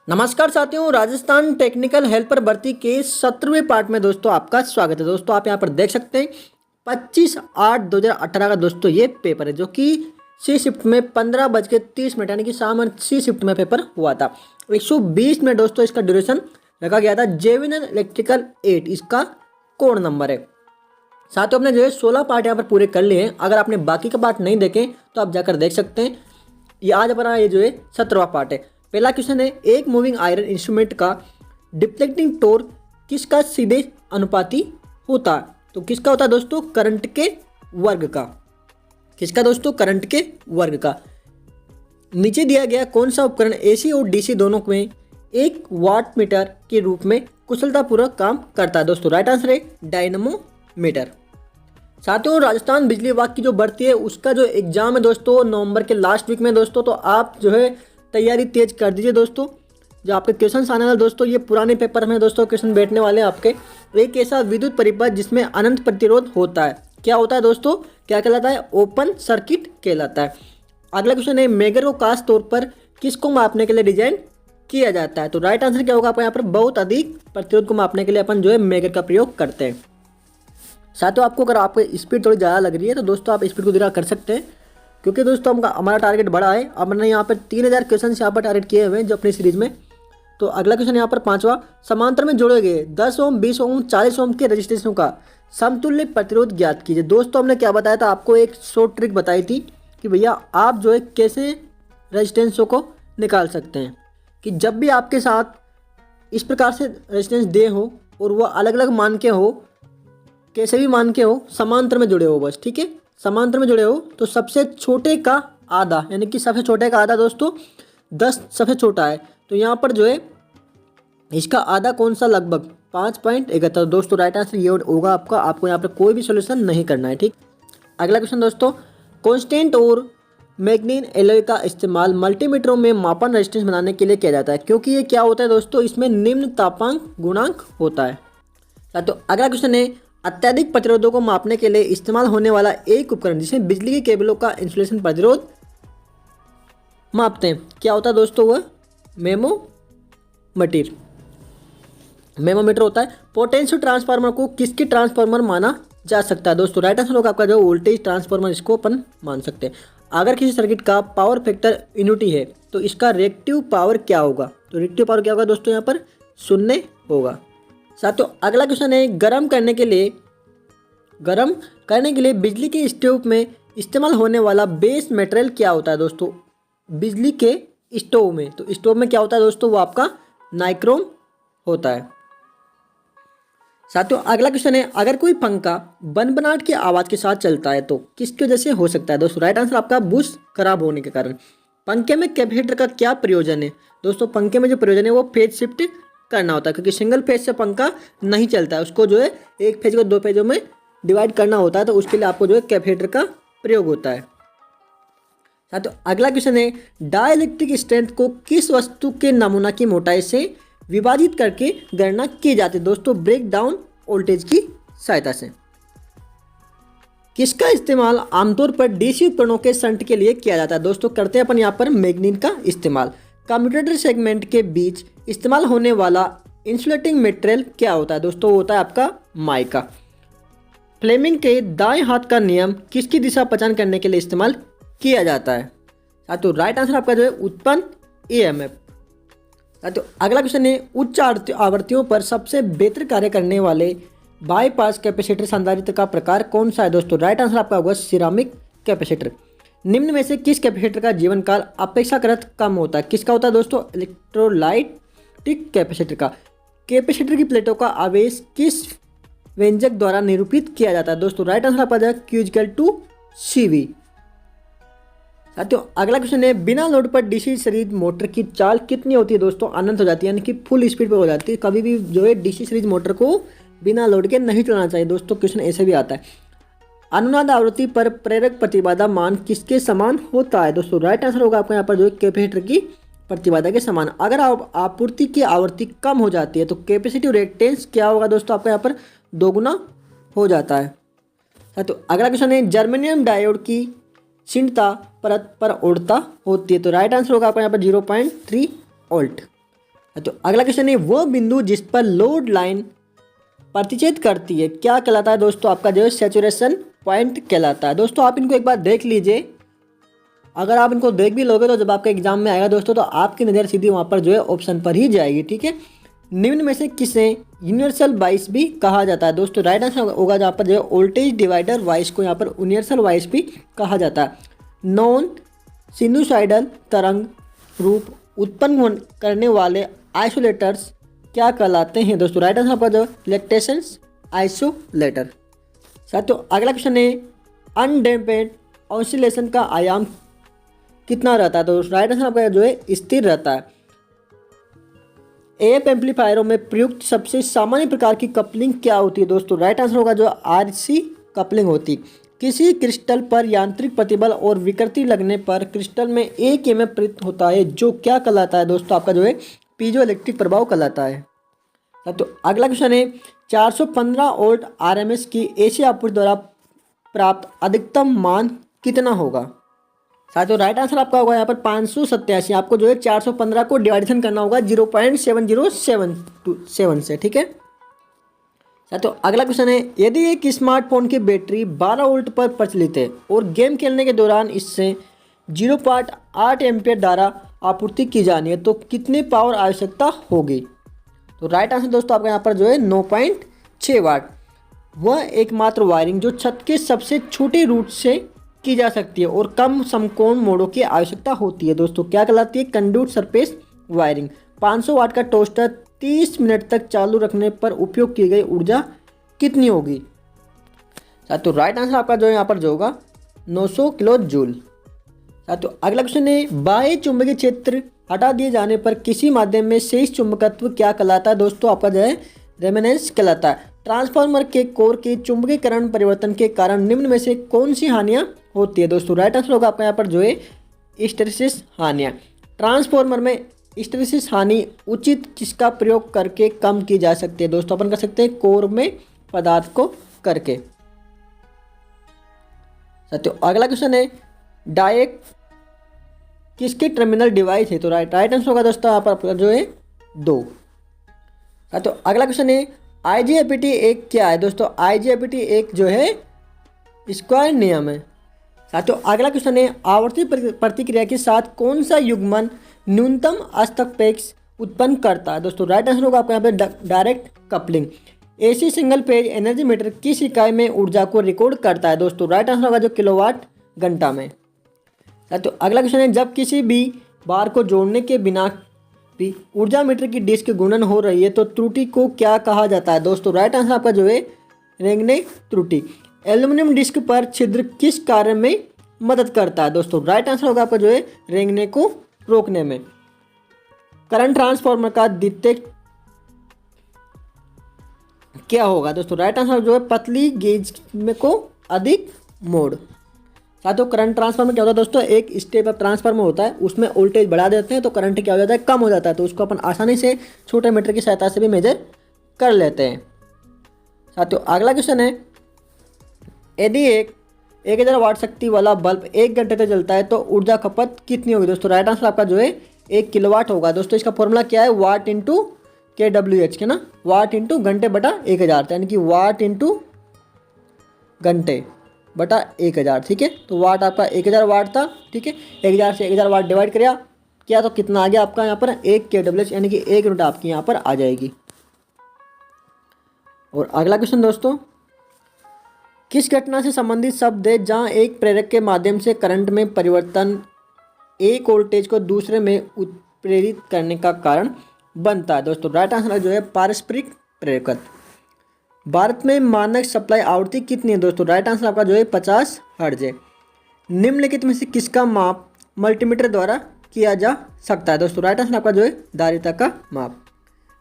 नमस्कार साथियों, Rajasthan technical helper भर्ती के 17वें पार्ट में दोस्तों आपका स्वागत है। दोस्तों आप यहां पर देख सकते हैं 25/8/2018 का दोस्तों ये पेपर है, जो कि सी शिफ्ट में 15:30 यानी कि शाम सी शिफ्ट में पेपर हुआ था। 120 में दोस्तों इसका ड्यूरेशन रखा गया था। जेविनल इलेक्ट्रिकल 8 इसका कोड नंबर है। साथियों आपने जो है 16 पार्ट यहाँ पर पूरे कर लिए हैं। अगर आपने बाकी का पार्ट नहीं देखे तो आप जाकर देख सकते हैं। ये आज अपना ये जो है 17वां पार्ट है। पहला क्वेश्चन है, एक मूविंग आयरन इंस्ट्रूमेंट का डिफ्लेक्टिंग टॉर्क किसका सीधे अनुपाती होता है? तो किसका होता है दोस्तों? करंट के वर्ग का। किसका दोस्तों? करंट के वर्ग का। नीचे दिया गया कौन सा उपकरण एसी और डीसी दोनों में एक वाट मीटर के रूप में कुशलतापूर्वक काम करता है? दोस्तों राइट आंसर है डायनमोमीटर। साथियों राजस्थान बिजली विभाग की जो भर्ती है उसका जो एग्जाम है दोस्तों नवंबर के लास्ट वीक में दोस्तों, तो आप जो है तैयारी तेज कर दीजिए दोस्तों। जो आपके क्वेश्चन आने वाले दोस्तों ये पुराने पेपर में दोस्तों क्वेश्चन बैठने वाले हैं आपके। एक ऐसा विद्युत परिपथ जिसमें अनंत प्रतिरोध होता है, क्या होता है दोस्तों? क्या कहलाता है? ओपन सर्किट कहलाता है। अगला क्वेश्चन है, मेगर को खास तौर पर किसको मापने के लिए डिजाइन किया जाता है? तो राइट आंसर क्या होगा आपका यहाँ पर? बहुत अधिक प्रतिरोध को मापने के लिए अपन जो है मेगर का प्रयोग करते हैं। साथियों आपको अगर आपको स्पीड थोड़ी ज़्यादा लग रही है तो दोस्तों आप स्पीड को धीरा कर सकते हैं, क्योंकि दोस्तों हमारा टारगेट बड़ा है। अब हमने यहाँ पर 3000 क्वेश्चन यहाँ पर टारगेट किए हुए हैं जो अपनी सीरीज में। तो अगला क्वेश्चन यहाँ पर 5वां, समांतर में जोड़े गए 10 ओम 20 ओम 40 ओम के रजिस्ट्रेशन का समतुल्य प्रतिरोध ज्ञात कीजिए। दोस्तों हमने क्या बताया था आपको? एक शॉर्ट ट्रिक बताई थी कि भैया आप जो है कैसे रजिस्टेंसों को निकाल सकते हैं। कि जब भी आपके साथ इस प्रकार से रजिस्टेंस दे हो और वह अलग अलग मान के हो, कैसे भी मान के हो, समांतर में जुड़े हो बस, ठीक है। समांतर में जुड़े हो तो सबसे छोटे का आधा, यानी कि सबसे छोटे का आधा दोस्तों 10 सबसे छोटा है, तो यहाँ पर जो है इसका आधा कौन सा? लगभग 5.71। दोस्तों राइट आंसर ये होगा आपका। आपको यहाँ पर कोई भी सोल्यूशन नहीं करना है, ठीक। अगला क्वेश्चन दोस्तों, कॉन्स्टेंट और मैग्नीन एलॉय का इस्तेमाल मल्टीमीटरों में मापन रेजिस्टेंस बनाने के लिए किया जाता है, क्योंकि ये क्या होता है दोस्तों? इसमें निम्न तापांक गुणांक होता है। तो अगला क्वेश्चन है, अत्यधिक प्रतिरोधों को मापने के लिए इस्तेमाल होने वाला एक उपकरण जिसमें बिजली के केबलों का इंसुलेशन प्रतिरोध मापते हैं, क्या होता है दोस्तों? वह मेमोमीटर होता है। पोटेंशियल ट्रांसफार्मर को किसकी ट्रांसफार्मर माना जा सकता है? दोस्तों राइट आंसर होगा आपका जो वोल्टेज ट्रांसफार्मर, इसको अपन मान सकते हैं। अगर किसी सर्किट का पावर फैक्टर यूनिटी है तो इसका रिएक्टिव पावर क्या होगा? तो रिएक्टिव पावर क्या होगा दोस्तों? यहाँ पर 0 होगा। साथियों अगला क्वेश्चन है, गर्म करने के लिए बिजली के स्टोव में इस्तेमाल होने वाला बेस मटेरियल क्या होता है दोस्तों? बिजली के स्टोव में, तो स्टोव में क्या होता है दोस्तों? वो आपका नाइक्रोम होता है। साथियों अगला क्वेश्चन है, अगर कोई पंखा बनबनाहट की आवाज़ के साथ चलता है तो किसकी वजह से हो सकता है? दोस्तों राइट आंसर आपका बुश खराब होने के कारण। पंखे में कैपेसिटर का क्या प्रयोजन है? दोस्तों पंखे में जो प्रयोजन है वो फेज शिफ्ट करना होता है, क्योंकि सिंगल फेज से पंखा नहीं चलता है, उसको जो है एक फेज को 2 फेजों में डिवाइड करना होता है, तो उसके लिए आपको जो है कैपेसिटर का प्रयोग होता है। तो अगला क्वेश्चन है, डाइलेक्ट्रिक स्ट्रेंथ को किस वस्तु के नमूना की मोटाई से विभाजित करके गणना की जाती है? दोस्तों ब्रेक डाउन वोल्टेज की सहायता से। किसका इस्तेमाल आमतौर पर डीसी उपकरणों के शंट के लिए किया जाता है? दोस्तों करते हैं अपन यहाँ पर मैग्नीन का इस्तेमाल। कम्यूटेटर सेगमेंट के बीच इस्तेमाल होने वाला इंसुलेटिंग मटेरियल क्या होता है? दोस्तों होता है आपका माइका। फ्लेमिंग के दाएं हाथ का नियम किसकी दिशा पहचान करने के लिए इस्तेमाल किया जाता है? तो राइट आंसर आपका जो है उत्पन्न ईएमएफ। तो अगला क्वेश्चन है, उच्च आवृत्तियों पर सबसे बेहतर कार्य करने वाले बाईपास कैपेसिटर संधारित्र का प्रकार कौन सा है? दोस्तों राइट आंसर आपका होगा सिरामिक कैपेसिटर। निम्न में से किस कैपेसिटर का जीवन काल अपेक्षाकृत कम होता है? किसका होता है दोस्तों? इलेक्ट्रोलाइटिक कैपेसिटर का। कैपेसिटर की प्लेटों का आवेश किस व्यंजक द्वारा निरूपित किया जाता है? दोस्तों राइट आंसर आपका जाएगा Q=CV। साथियों अगला क्वेश्चन है, बिना लोड पर डीसी सीरीज मोटर की चाल कितनी होती है? दोस्तों अनंत हो जाती है, यानी कि फुल स्पीड पर हो जाती है। कभी भी जो है डीसी सीरीज मोटर को बिना लोड के नहीं चलाना चाहिए दोस्तों, क्वेश्चन ऐसे भी आता है। अनुनाद आवृत्ति पर प्रेरक प्रतिबाधा मान किसके समान होता है? दोस्तों राइट आंसर होगा आपका यहाँ पर जो है कैपेसिटर की प्रतिबाधा के समान। अगर आपूर्ति की आवृत्ति कम हो जाती है तो कैपेसिटिव रिएक्टेंस क्या होगा दोस्तों? आपका यहाँ पर 2 गुना हो जाता है। तो अगला क्वेश्चन है, जर्मेनियम डायोड की क्षीणता परत पर उड़ता होती है, तो राइट आंसर होगा आपका यहाँ पर 0.3 वोल्ट। तो अगला क्वेश्चन है, वो बिंदु जिस पर लोड लाइन प्रतिच्छेद करती है क्या कहलाता है दोस्तों? आपका जो है सैचुरेशन पॉइंट कहलाता है। दोस्तों आप इनको एक बार देख लीजिए, अगर आप इनको देख भी लोगे तो जब आपके एग्जाम में आएगा दोस्तों तो आपकी नज़र सीधी वहाँ पर जो है ऑप्शन पर ही जाएगी, ठीक है। निम्न में से किसे यूनिवर्सल वाइस भी कहा जाता है? दोस्तों राइट आंसर होगा जहाँ पर जो है वोल्टेज डिवाइडर वाइस को यहाँ पर यूनिवर्सल वाइस भी कहा जाता है। नॉन सिनुसाइडल तरंग रूप उत्पन्न करने वाले आइसोलेटर्स क्या कहलाते हैं? दोस्तों राइट आंसर आपका जो इलेक्ट्रेशंस आइसोलेटर। साथियों अगला क्वेश्चन है, अनडैम्पेड ऑसिलेशन का आयाम कितना रहता है? तो राइट आंसर आपका जो है स्थिर रहता है। एफ एम्पलीफायरों में प्रयुक्त सबसे सामान्य प्रकार की कपलिंग क्या होती है? दोस्तों राइट आंसर होगा जो आरसी कपलिंग होती। किसी क्रिस्टल पर यांत्रिक प्रतिबल और विकृति लगने पर क्रिस्टल में एक ईएमएफ प्रेरित होता है जो क्या कहलाता है? दोस्तों आपका जो है पीजो इलेक्ट्रिक प्रभाव कहलाता है। तो अगला क्वेश्चन है, 415 वोल्ट आरएमएस की एसी आपूर्ति द्वारा प्राप्त अधिकतम मान कितना होगा? साथियों राइट आंसर आपका होगा यहाँ पर 587। आपको जो है 415 को डिवाइडेशन करना होगा 0.7077 से, ठीक है। साथियों अगला क्वेश्चन है, यदि एक स्मार्टफोन की बैटरी 12 वोल्ट पर प्रचलित है और गेम खेलने के दौरान इससे 0.8 एम्पियर धारा आपूर्ति की जानी है तो कितनी पावर आवश्यकता होगी? तो राइट आंसर दोस्तों आपका यहाँ पर जो है 9.6 वाट। वह एकमात्र वायरिंग जो छत के सबसे छोटे रूट से की जा सकती है और कम समकोण मोड़ों की आवश्यकता होती है दोस्तों क्या कहलाती है? Conduit surface wiring. 500 वाट का टोस्टर 30 मिनट तक चालू रखने पर उपयोग की गई ऊर्जा कितनी होगी? तो राइट आंसर आपका जो यहाँ पर जो होगा 900 किलो जूल। तो अगला क्वेश्चन है, बाह्य चुंबकीय क्षेत्र हटा दिए जाने पर किसी माध्यम में शेष चुंबकत्व क्या कहलाता है? दोस्तों आपका जो है रेमेनेंस कहलाता है। ट्रांसफार्मर के कोर के चुंबकीकरण परिवर्तन के कारण निम्न में से कौन सी हानियां होती है? दोस्तों राइट आंसर होगा आपका यहाँ पर जो है हिस्टैरिसीस हानियां। ट्रांसफार्मर में हिस्टैरिसीस हानि उचित किसका प्रयोग करके कम की जा सकती है? दोस्तों अपन कर सकते हैं कोर में पदार्थ को करके। साथियों अगला क्वेश्चन है, डायरेक्ट किसके टर्मिनल डिवाइस है? तो राइट आंसर होगा दोस्तों यहाँ पर जो है 2। तो अगला क्वेश्चन है, IGFT एक क्या है? दोस्तों IGFT एक जो है स्क्वायर नियम है। साथियों अगला क्वेश्चन है, आवर्ती प्रतिक्रिया के साथ कौन सा युग्मन न्यूनतम हस्तक्षेप उत्पन्न करता है? दोस्तों राइट आंसर होगा आपका यहाँ पे direct coupling. AC single phase energy meter किस इकाई में ऊर्जा को रिकॉर्ड करता है? दोस्तों राइट आंसर होगा जो किलोवाट घंटा में। तो अगला क्वेश्चन है, जब किसी भी बार को जोड़ने के बिना भी ऊर्जा मीटर की डिस्क गुणन हो रही है तो त्रुटि को क्या कहा जाता है? दोस्तों राइट आंसर आपका जो है रेंगने त्रुटि। एल्यूमिनियम डिस्क पर छिद्र किस कार्य में मदद करता है? दोस्तों राइट आंसर होगा आपका जो है रेंगने को रोकने में। करंट ट्रांसफार्मर का द्वितीयक क्या होगा? दोस्तों राइट आंसर जो है पतली गेज में को अधिक मोड़। साथियों करंट ट्रांसफार्मर क्या होता है? दोस्तों एक स्टेप अप ट्रांसफार्मर होता है, उसमें वोल्टेज बढ़ा देते हैं तो करंट क्या हो जाता है? कम हो जाता है। तो उसको अपन आसानी से छोटे मीटर की सहायता से भी मेजर कर लेते हैं। साथियों अगला क्वेश्चन है, यदि एक 1000 वाट शक्ति वाला बल्ब 1 घंटे तक जलता है तो ऊर्जा खपत कितनी होगी? दोस्तों राइट आंसर आपका जो है 1 किलोवाट होगा। दोस्तों इसका फॉर्मूला क्या है? वाट इंटू KWH के ना, वाट इंटू घंटे बटा 1000, यानी कि वाट इंटू घंटे बटा 1000, ठीक है। तो वाट आपका 1000 वाट था, ठीक है। 1000 से 1000 वाट डिवाइड किया तो कितना आ गया आपका यहाँ पर? 1 KWH, यानी कि 1 यूनिट आपकी यहाँ पर आ जाएगी। और अगला क्वेश्चन दोस्तों, किस घटना से संबंधित शब्द है जहाँ एक प्रेरक के माध्यम से करंट में परिवर्तन एक वोल्टेज को दूसरे में उत्प्रेरित करने का कारण बनता है? दोस्तों राइट आंसर जो है पारस्परिक प्रेरकत्व। भारत में मानक सप्लाई आवृत्ति कितनी है? दोस्तों राइट आंसर आपका जो है 50 हर्ट्ज है। निम्नलिखित में से किसका माप मल्टीमीटर द्वारा किया जा सकता है? दोस्तों राइट आंसर आपका जो है धारिता का माप।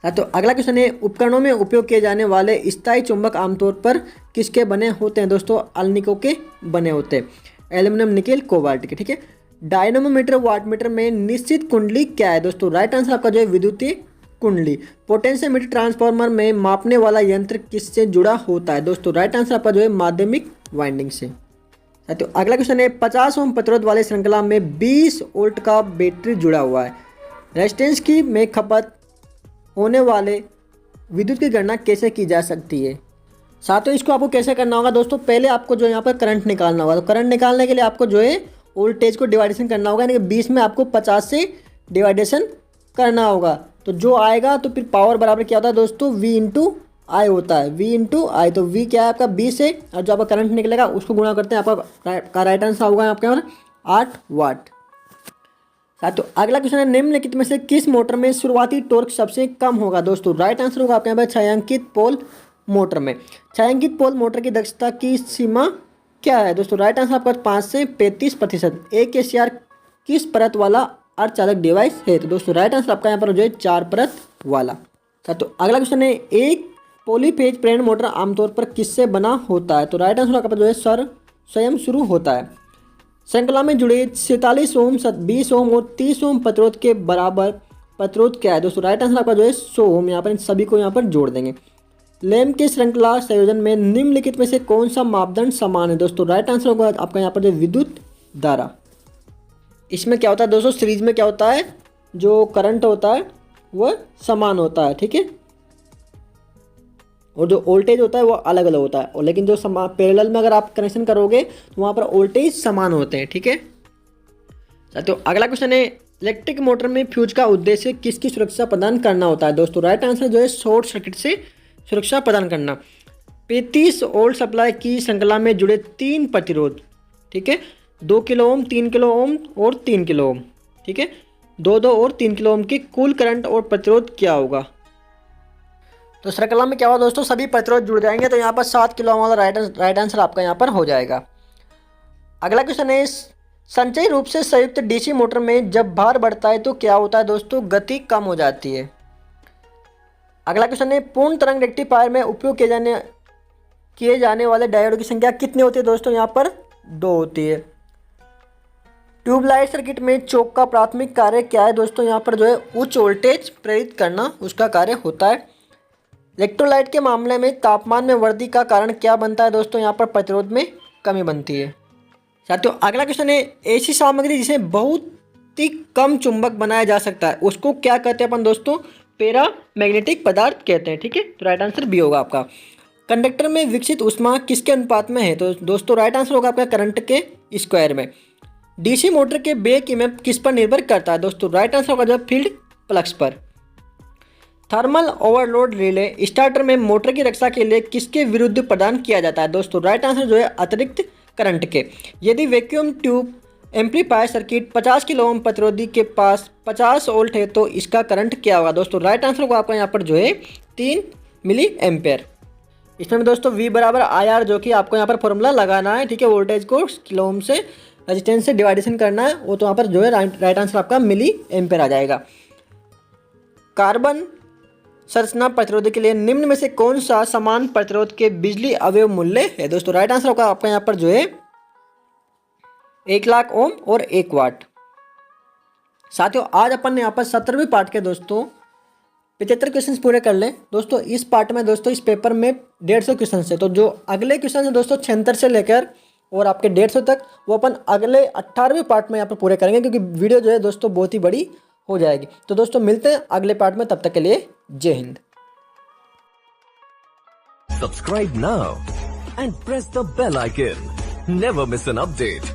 तो अगला क्वेश्चन है, उपकरणों में उपयोग किए जाने वाले स्थायी चुंबक आमतौर पर किसके बने होते हैं? दोस्तों अल्निको के बने होते हैं, एल्यूमिनियम निकेल कोबाल्ट के, ठीक है। डायनमोमीटर वाटमीटर में निश्चित कुंडली क्या है? दोस्तों राइट आंसर आपका जो है विद्युतीय कुंडली। पोटेंशियोमीटर ट्रांसफार्मर में मापने वाला यंत्र किससे जुड़ा होता है? दोस्तों राइट आंसर आपका जो है माध्यमिक वाइंडिंग से। तो अगला क्वेश्चन है, 50 ओम प्रतिरोध वाले श्रृंखला में 20 वोल्ट का बैटरी जुड़ा हुआ है, रेजिस्टेंस की में खपत होने वाले विद्युत की गणना कैसे की जा सकती है। साथियों इसको आपको कैसे करना होगा दोस्तों, पहले आपको जो यहाँ पर करंट निकालना होगा। तो करंट निकालने के लिए आपको जो है वोल्टेज को डिवाइडेशन करना होगा, यानी कि 20 में आपको 50 से डिवाइडेशन करना होगा। तो जो आएगा तो फिर पावर बराबर क्या होता है दोस्तों, V इंटू आई होता है, V इंटू आई। तो V क्या है आपका 20 है, और जो आपका करंट निकलेगा उसको गुणा करते हैं, आपका राइट आंसर होगा आपके यहाँ 8 वाट। तो अगला क्वेश्चन है, निम्नलिखित में से किस मोटर में शुरुआती टॉर्क सबसे कम होगा। दोस्तों राइट आंसर होगा आपके यहाँ पर छायांकित पोल मोटर में। छायांकित पोल मोटर की दक्षता की सीमा क्या है। दोस्तों राइट आंसर आपका 5 से 35%। AKCR किस परत वाला अर्धचालक डिवाइस है। तो दोस्तों राइट आंसर आपका यहाँ पर जो है 4 परत वाला। तो अगला क्वेश्चन है, एक पॉलीफेज प्रेरण मोटर आमतौर पर किससे बना होता है। तो राइट आंसर आपका जो है स्वयं शुरू होता है। श्रृंखला में जुड़े 47 ओम 20 ओम और 30 ओम प्रतिरोध के बराबर प्रतिरोध क्या है। दोस्तों राइट आंसर आपका जो है 100 ओम। यहाँ पर इन सभी को यहाँ पर जोड़ देंगे। लैम्प के श्रृंखला संयोजन में निम्नलिखित में से कौन सा मापदंड समान है। दोस्तों राइट आंसर होगा आपका यहाँ पर जो विद्युत धारा। इसमें क्या होता है दोस्तों, सीरीज में क्या होता है, जो करंट होता है वह समान होता है, ठीक है, और जो वोल्टेज होता है वो अलग अलग होता है। और लेकिन जो पैरेलल में अगर आप कनेक्शन करोगे तो वहाँ पर वोल्टेज समान होते हैं, ठीक है। साथियों अगला क्वेश्चन है, इलेक्ट्रिक मोटर में फ्यूज का उद्देश्य किसकी सुरक्षा प्रदान करना होता है। दोस्तों राइट आंसर जो है शॉर्ट सर्किट से सुरक्षा प्रदान करना। 35 वोल्ट सप्लाई की श्रृंखला में जुड़े 3 प्रतिरोध, ठीक है, 2 किलो ओम, 3 किलो ओम और 3 किलो ओम, ठीक है, 2 और 3 किलो ओम की कुल करंट और प्रतिरोध क्या होगा। तो श्रृंखला में क्या होगा दोस्तों, सभी प्रतिरोध जुड़ जाएंगे। तो यहाँ पर 7 किलो ओम वाला राइट आंसर आपका यहाँ पर हो जाएगा। अगला क्वेश्चन है, संचयी रूप से संयुक्त DC मोटर में जब भार बढ़ता है तो क्या होता है। दोस्तों गति कम हो जाती है। अगला क्वेश्चन है, पूर्ण तरंग रेक्टिफायर में उपयोग किए जाने वाले डायोड की संख्या कितनी होती है। दोस्तों यहाँ पर 2 होती है। ट्यूबलाइट सर्किट में चोक का प्राथमिक कार्य क्या है। दोस्तों यहाँ पर जो है उच्च वोल्टेज प्रेरित करना उसका कार्य होता है। इलेक्ट्रोलाइट के मामले में तापमान में वृद्धि का कारण क्या बनता है। दोस्तों यहाँ पर प्रतिरोध में कमी बनती है। साथियों अगला क्वेश्चन है, ऐसी सामग्री जिसे बहुत ही कम चुंबक बनाया जा सकता है उसको क्या कहते हैं अपन। दोस्तों पैरा मैग्नेटिक पदार्थ कहते हैं, ठीक है। तो राइट आंसर बी होगा आपका। कंडक्टर में विकसित ऊष्मा किसके अनुपात में है। तो दोस्तों राइट आंसर होगा आपका करंट के स्क्वायर में। DC मोटर के बैक ईएमएफ किस पर निर्भर करता है। दोस्तों राइट आंसर होगा जो फील्ड फ्लक्स पर। थर्मल ओवरलोड रिले स्टार्टर में मोटर की रक्षा के लिए किसके विरुद्ध प्रदान किया जाता है। दोस्तों राइट आंसर जो है अतिरिक्त करंट के। यदि vacuum tube amplifier circuit 50 kilo ohm प्रतिरोधी के पास 50 वोल्ट है तो इसका करंट क्या होगा। दोस्तों राइट आंसर होगा आपका यहाँ पर जो है 3 मिली एम्पेयर। इसमें दोस्तों V बराबर IR जो कि आपको यहाँ पर फॉर्मूला लगाना है, ठीक है। वोल्टेज को किलो ओम से रेजिस्टेंस से डिवाइडेशन करना है, वो तो यहाँ पर जो है राइट आंसर आपका मिली एम्पेयर आ जाएगा। कार्बन संरचना प्रतिरोध के लिए निम्न में से कौन सा समान प्रतिरोध के बिजली अवयव मूल्य है। दोस्तों राइट आंसर होगा आपका यहाँ पर जो है 1 लाख ओम और 1 वाट। साथियों आज अपन ने यहाँ पर 17वें पार्ट के दोस्तों 75 क्वेश्चंस पूरे कर ले। दोस्तों इस पार्ट में दोस्तों इस पेपर में 150 क्वेश्चन है। तो जो अगले क्वेश्चन है दोस्तों 76 से लेकर और आपके 150 तक वो अपन अगले 18वें पार्ट में यहाँ पर पूरे करेंगे, क्योंकि वीडियो जो है दोस्तों बहुत ही बड़ी हो जाएगी। तो दोस्तों मिलते हैं अगले पार्ट में, तब तक के लिए जय Hind. Subscribe now and press the bell icon. Never miss an update.